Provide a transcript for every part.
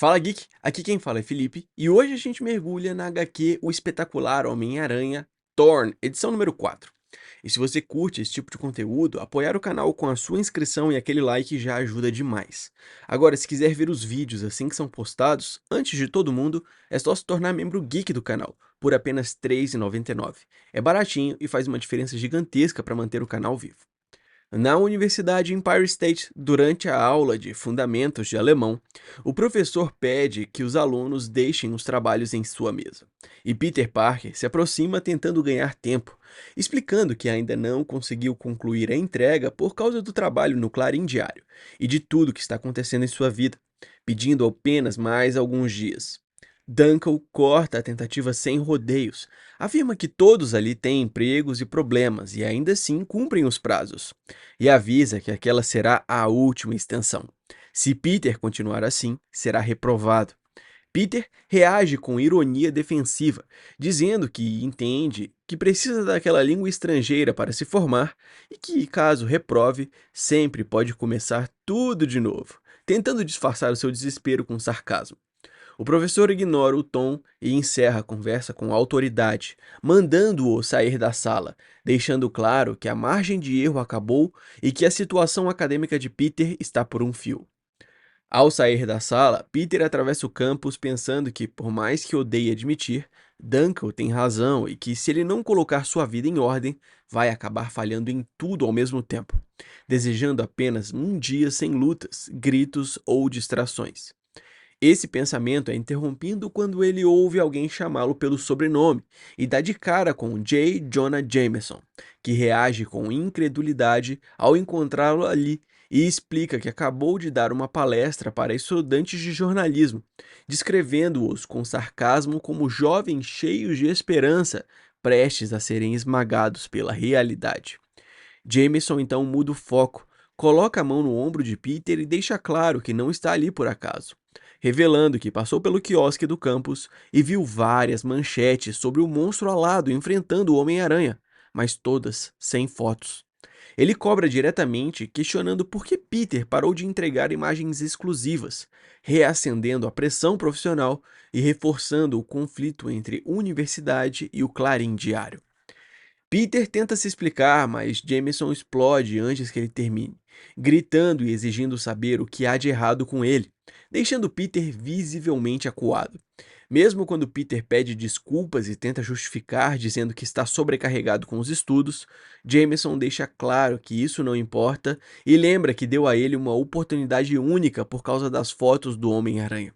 Fala Geek, aqui quem fala é Felipe, e hoje a gente mergulha na HQ O Espetacular Homem-Aranha Thorn, edição número 4. E se você curte esse tipo de conteúdo, apoiar o canal com a sua inscrição e aquele like já ajuda demais. Agora, se quiser ver os vídeos assim que são postados, antes de todo mundo, é só se tornar membro Geek do canal, por apenas R$ 3,99. É baratinho e faz uma diferença gigantesca para manter o canal vivo. Na Universidade Empire State, durante a aula de Fundamentos de Alemão, o professor pede que os alunos deixem os trabalhos em sua mesa. E Peter Parker se aproxima tentando ganhar tempo, explicando que ainda não conseguiu concluir a entrega por causa do trabalho no Clarim Diário e de tudo que está acontecendo em sua vida, pedindo apenas mais alguns dias. Duncan corta a tentativa sem rodeios, afirma que todos ali têm empregos e problemas e ainda assim cumprem os prazos e avisa que aquela será a última extensão. Se Peter continuar assim, será reprovado. Peter reage com ironia defensiva, dizendo que entende que precisa daquela língua estrangeira para se formar e que, caso reprove, sempre pode começar tudo de novo, tentando disfarçar o seu desespero com sarcasmo. O professor ignora o tom e encerra a conversa com autoridade, mandando-o sair da sala, deixando claro que a margem de erro acabou e que a situação acadêmica de Peter está por um fio. Ao sair da sala, Peter atravessa o campus pensando que, por mais que odeie admitir, Duncan tem razão e que, se ele não colocar sua vida em ordem, vai acabar falhando em tudo ao mesmo tempo, desejando apenas um dia sem lutas, gritos ou distrações. Esse pensamento é interrompido quando ele ouve alguém chamá-lo pelo sobrenome e dá de cara com J. Jonah Jameson, que reage com incredulidade ao encontrá-lo ali e explica que acabou de dar uma palestra para estudantes de jornalismo, descrevendo-os com sarcasmo como jovens cheios de esperança, prestes a serem esmagados pela realidade. Jameson então muda o foco, coloca a mão no ombro de Peter e deixa claro que não está ali por acaso, revelando que passou pelo quiosque do campus e viu várias manchetes sobre o monstro alado enfrentando o Homem-Aranha, mas todas sem fotos. Ele cobra diretamente, questionando por que Peter parou de entregar imagens exclusivas, reacendendo a pressão profissional e reforçando o conflito entre universidade e o Clarim Diário. Peter tenta se explicar, mas Jameson explode antes que ele termine, gritando e exigindo saber o que há de errado com ele, deixando Peter visivelmente acuado. Mesmo quando Peter pede desculpas e tenta justificar, dizendo que está sobrecarregado com os estudos, Jameson deixa claro que isso não importa e lembra que deu a ele uma oportunidade única por causa das fotos do Homem-Aranha.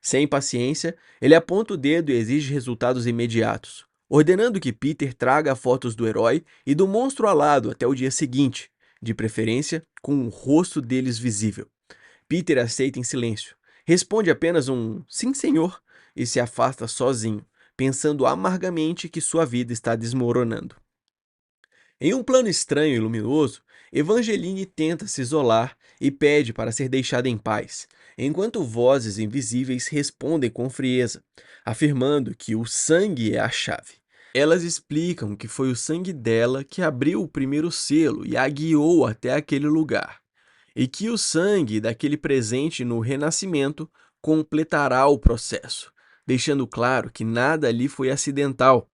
Sem paciência, ele aponta o dedo e exige resultados imediatos, ordenando que Peter traga fotos do herói e do monstro alado até o dia seguinte, de preferência com o rosto deles visível. Peter aceita em silêncio, responde apenas um sim, senhor, e se afasta sozinho, pensando amargamente que sua vida está desmoronando. Em um plano estranho e luminoso, Evangeline tenta se isolar e pede para ser deixada em paz, enquanto vozes invisíveis respondem com frieza, afirmando que o sangue é a chave. Elas explicam que foi o sangue dela que abriu o primeiro selo e a guiou até aquele lugar, e que o sangue daquele presente no renascimento completará o processo, deixando claro que nada ali foi acidental.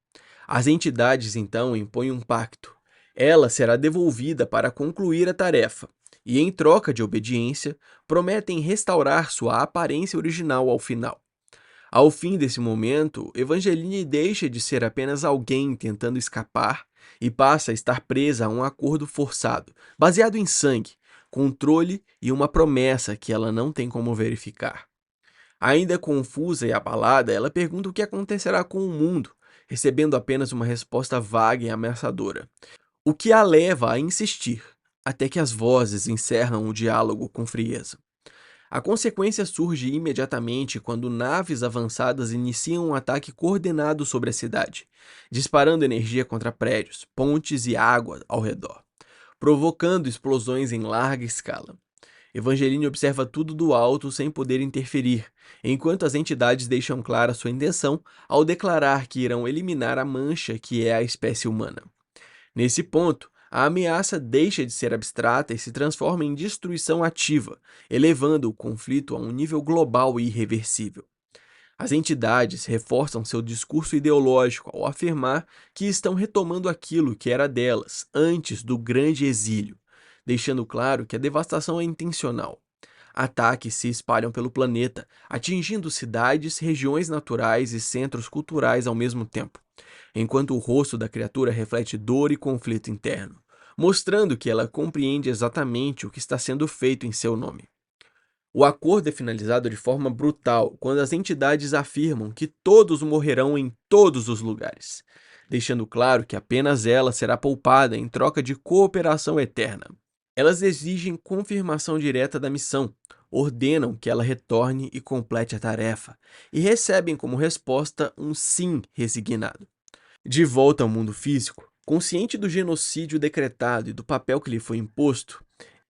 As entidades então impõem um pacto. Ela será devolvida para concluir a tarefa, e em troca de obediência, prometem restaurar sua aparência original ao final. Ao fim desse momento, Evangeline deixa de ser apenas alguém tentando escapar e passa a estar presa a um acordo forçado, baseado em sangue, controle e uma promessa que ela não tem como verificar. Ainda confusa e abalada, ela pergunta o que acontecerá com o mundo, recebendo apenas uma resposta vaga e ameaçadora, o que a leva a insistir, até que as vozes encerram o diálogo com frieza. A consequência surge imediatamente quando naves avançadas iniciam um ataque coordenado sobre a cidade, disparando energia contra prédios, pontes e água ao redor, provocando explosões em larga escala. Evangeline observa tudo do alto sem poder interferir, enquanto as entidades deixam clara sua intenção ao declarar que irão eliminar a mancha que é a espécie humana. Nesse ponto, A ameaça deixa de ser abstrata e se transforma em destruição ativa, elevando o conflito a um nível global e irreversível. As entidades reforçam seu discurso ideológico ao afirmar que estão retomando aquilo que era delas antes do grande exílio, deixando claro que a devastação é intencional. Ataques se espalham pelo planeta, atingindo cidades, regiões naturais e centros culturais ao mesmo tempo, enquanto o rosto da criatura reflete dor e conflito interno, mostrando que ela compreende exatamente o que está sendo feito em seu nome. O acordo é finalizado de forma brutal quando as entidades afirmam que todos morrerão em todos os lugares, deixando claro que apenas ela será poupada em troca de cooperação eterna. Elas exigem confirmação direta da missão, ordenam que ela retorne e complete a tarefa, e recebem como resposta um sim resignado. De volta ao mundo físico, consciente do genocídio decretado e do papel que lhe foi imposto,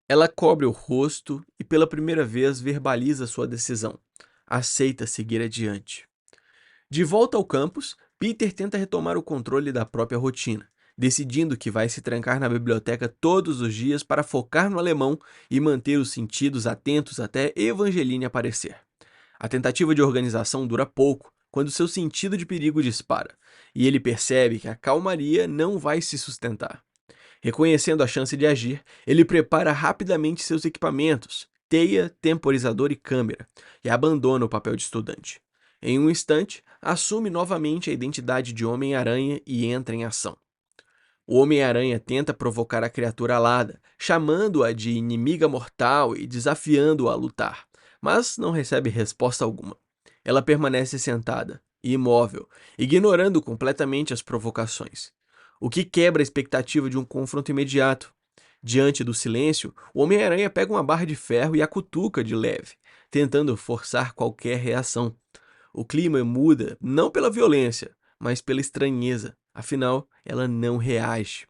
ela cobre o rosto e pela primeira vez verbaliza sua decisão. Aceita seguir adiante. De volta ao campus, Peter tenta retomar o controle da própria rotina, decidindo que vai se trancar na biblioteca todos os dias para focar no alemão e manter os sentidos atentos até Evangeline aparecer. A tentativa de organização dura pouco, quando seu sentido de perigo dispara, e ele percebe que a calmaria não vai se sustentar. Reconhecendo a chance de agir, ele prepara rapidamente seus equipamentos, teia, temporizador e câmera, e abandona o papel de estudante. Em um instante, assume novamente a identidade de Homem-Aranha e entra em ação. O Homem-Aranha tenta provocar a criatura alada, chamando-a de inimiga mortal e desafiando-a a lutar, mas não recebe resposta alguma. Ela permanece sentada, imóvel, ignorando completamente as provocações, o que quebra a expectativa de um confronto imediato. Diante do silêncio, o Homem-Aranha pega uma barra de ferro e a cutuca de leve, tentando forçar qualquer reação. O clima muda não pela violência, mas pela estranheza, afinal, ela não reage.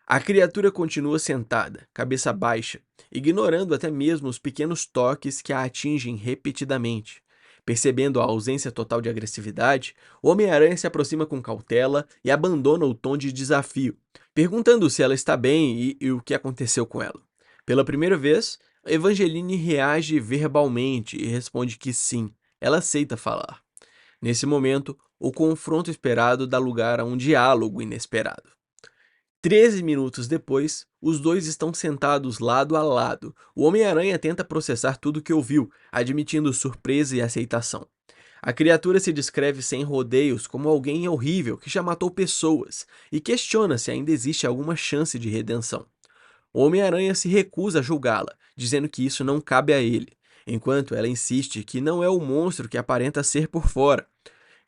A criatura continua sentada, cabeça baixa, ignorando até mesmo os pequenos toques que a atingem repetidamente. Percebendo a ausência total de agressividade, o Homem-Aranha se aproxima com cautela e abandona o tom de desafio, perguntando se ela está bem e o que aconteceu com ela. Pela primeira vez, Evangeline reage verbalmente e responde que sim, ela aceita falar. Nesse momento, o confronto esperado dá lugar a um diálogo inesperado. 13 minutos depois, os dois estão sentados lado a lado. O Homem-Aranha tenta processar tudo o que ouviu, admitindo surpresa e aceitação. A criatura se descreve sem rodeios como alguém horrível que já matou pessoas e questiona se ainda existe alguma chance de redenção. O Homem-Aranha se recusa a julgá-la, dizendo que isso não cabe a ele, enquanto ela insiste que não é o monstro que aparenta ser por fora.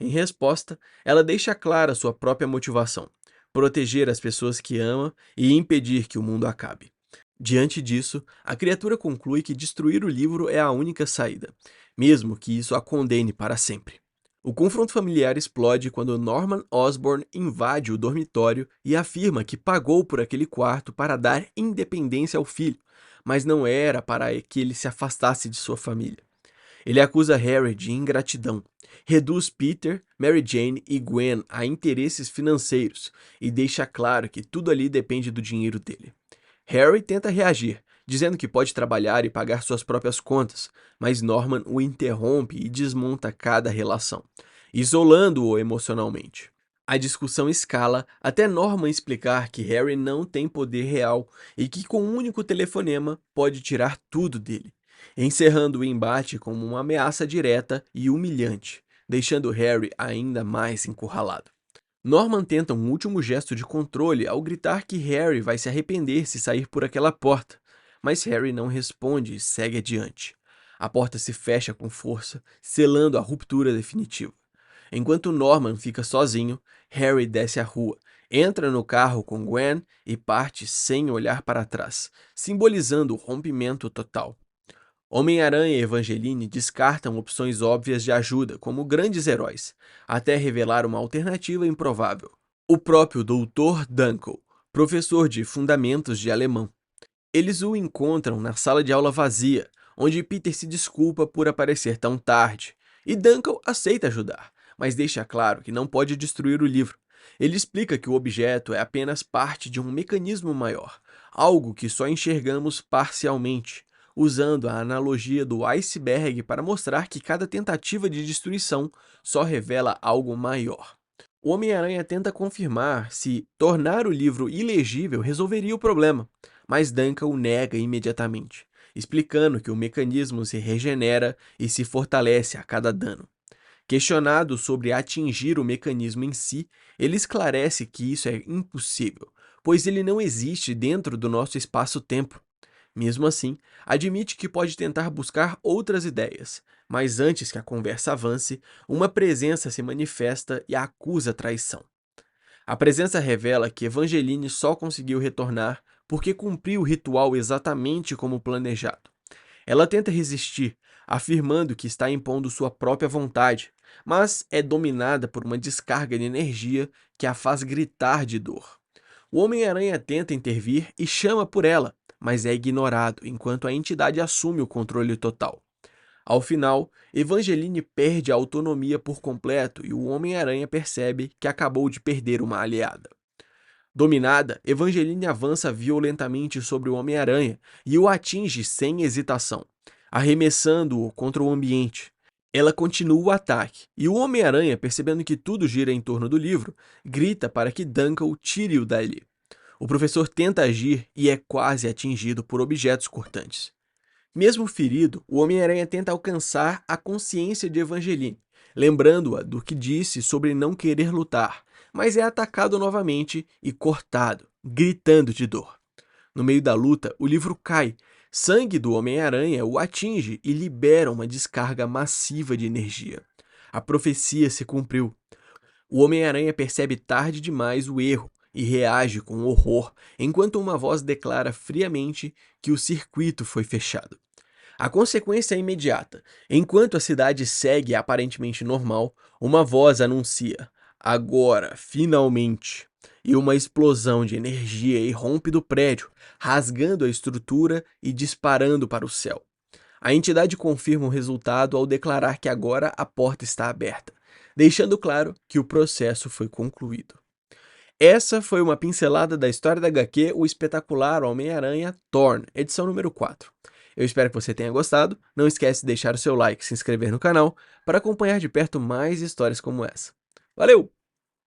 Em resposta, ela deixa clara sua própria motivação: proteger as pessoas que ama e impedir que o mundo acabe. Diante disso, a criatura conclui que destruir o livro é a única saída, mesmo que isso a condene para sempre. O confronto familiar explode quando Norman Osborn invade o dormitório e afirma que pagou por aquele quarto para dar independência ao filho, mas não era para que ele se afastasse de sua família. Ele acusa Harry de ingratidão, reduz Peter, Mary Jane e Gwen a interesses financeiros e deixa claro que tudo ali depende do dinheiro dele. Harry tenta reagir, dizendo que pode trabalhar e pagar suas próprias contas, mas Norman o interrompe e desmonta cada relação, isolando-o emocionalmente. A discussão escala até Norman explicar que Harry não tem poder real e que com um único telefonema pode tirar tudo dele, encerrando o embate como uma ameaça direta e humilhante, deixando Harry ainda mais encurralado. Norman tenta um último gesto de controle ao gritar que Harry vai se arrepender se sair por aquela porta, mas Harry não responde e segue adiante. A porta se fecha com força, selando a ruptura definitiva. Enquanto Norman fica sozinho, Harry desce a rua, entra no carro com Gwen e parte sem olhar para trás, simbolizando o rompimento total. Homem-Aranha e Evangeline descartam opções óbvias de ajuda como grandes heróis, até revelar uma alternativa improvável: o próprio Dr. Dunkel, professor de fundamentos de alemão. Eles o encontram na sala de aula vazia, onde Peter se desculpa por aparecer tão tarde, e Dunkel aceita ajudar, mas deixa claro que não pode destruir o livro, Ele explica que o objeto é apenas parte de um mecanismo maior, algo que só enxergamos parcialmente, usando a analogia do iceberg para mostrar que cada tentativa de destruição só revela algo maior. O Homem-Aranha tenta confirmar se tornar o livro ilegível resolveria o problema, mas Duncan o nega imediatamente, explicando que o mecanismo se regenera e se fortalece a cada dano. Questionado sobre atingir o mecanismo em si, ele esclarece que isso é impossível, pois ele não existe dentro do nosso espaço-tempo. Mesmo assim, admite que pode tentar buscar outras ideias, mas antes que a conversa avance, uma presença se manifesta e acusa traição. A presença revela que Evangeline só conseguiu retornar porque cumpriu o ritual exatamente como planejado. Ela tenta resistir, afirmando que está impondo sua própria vontade, mas é dominada por uma descarga de energia que a faz gritar de dor. O Homem-Aranha tenta intervir e chama por ela, mas é ignorado enquanto a entidade assume o controle total. Ao final, Evangeline perde a autonomia por completo e o Homem-Aranha percebe que acabou de perder uma aliada. Dominada, Evangeline avança violentamente sobre o Homem-Aranha e o atinge sem hesitação, arremessando-o contra o ambiente. Ela continua o ataque, e o Homem-Aranha, percebendo que tudo gira em torno do livro, grita para que Duncan o tire-o dali. O professor tenta agir e é quase atingido por objetos cortantes. Mesmo ferido, o Homem-Aranha tenta alcançar a consciência de Evangeline, lembrando-a do que disse sobre não querer lutar, mas é atacado novamente e cortado, gritando de dor. No meio da luta, o livro cai, sangue do Homem-Aranha o atinge e libera uma descarga massiva de energia. A profecia se cumpriu. O Homem-Aranha percebe tarde demais o erro e reage com horror, enquanto uma voz declara friamente que o circuito foi fechado. A consequência é imediata. Enquanto a cidade segue aparentemente normal, uma voz anuncia: agora, finalmente! E uma explosão de energia irrompe do prédio, rasgando a estrutura e disparando para o céu. A entidade confirma o resultado ao declarar que agora a porta está aberta, deixando claro que o processo foi concluído. Essa foi uma pincelada da história da HQ O Espetacular Homem-Aranha Thorn, edição número 4. Eu espero que você tenha gostado. Não esquece de deixar o seu like e se inscrever no canal para acompanhar de perto mais histórias como essa. Valeu!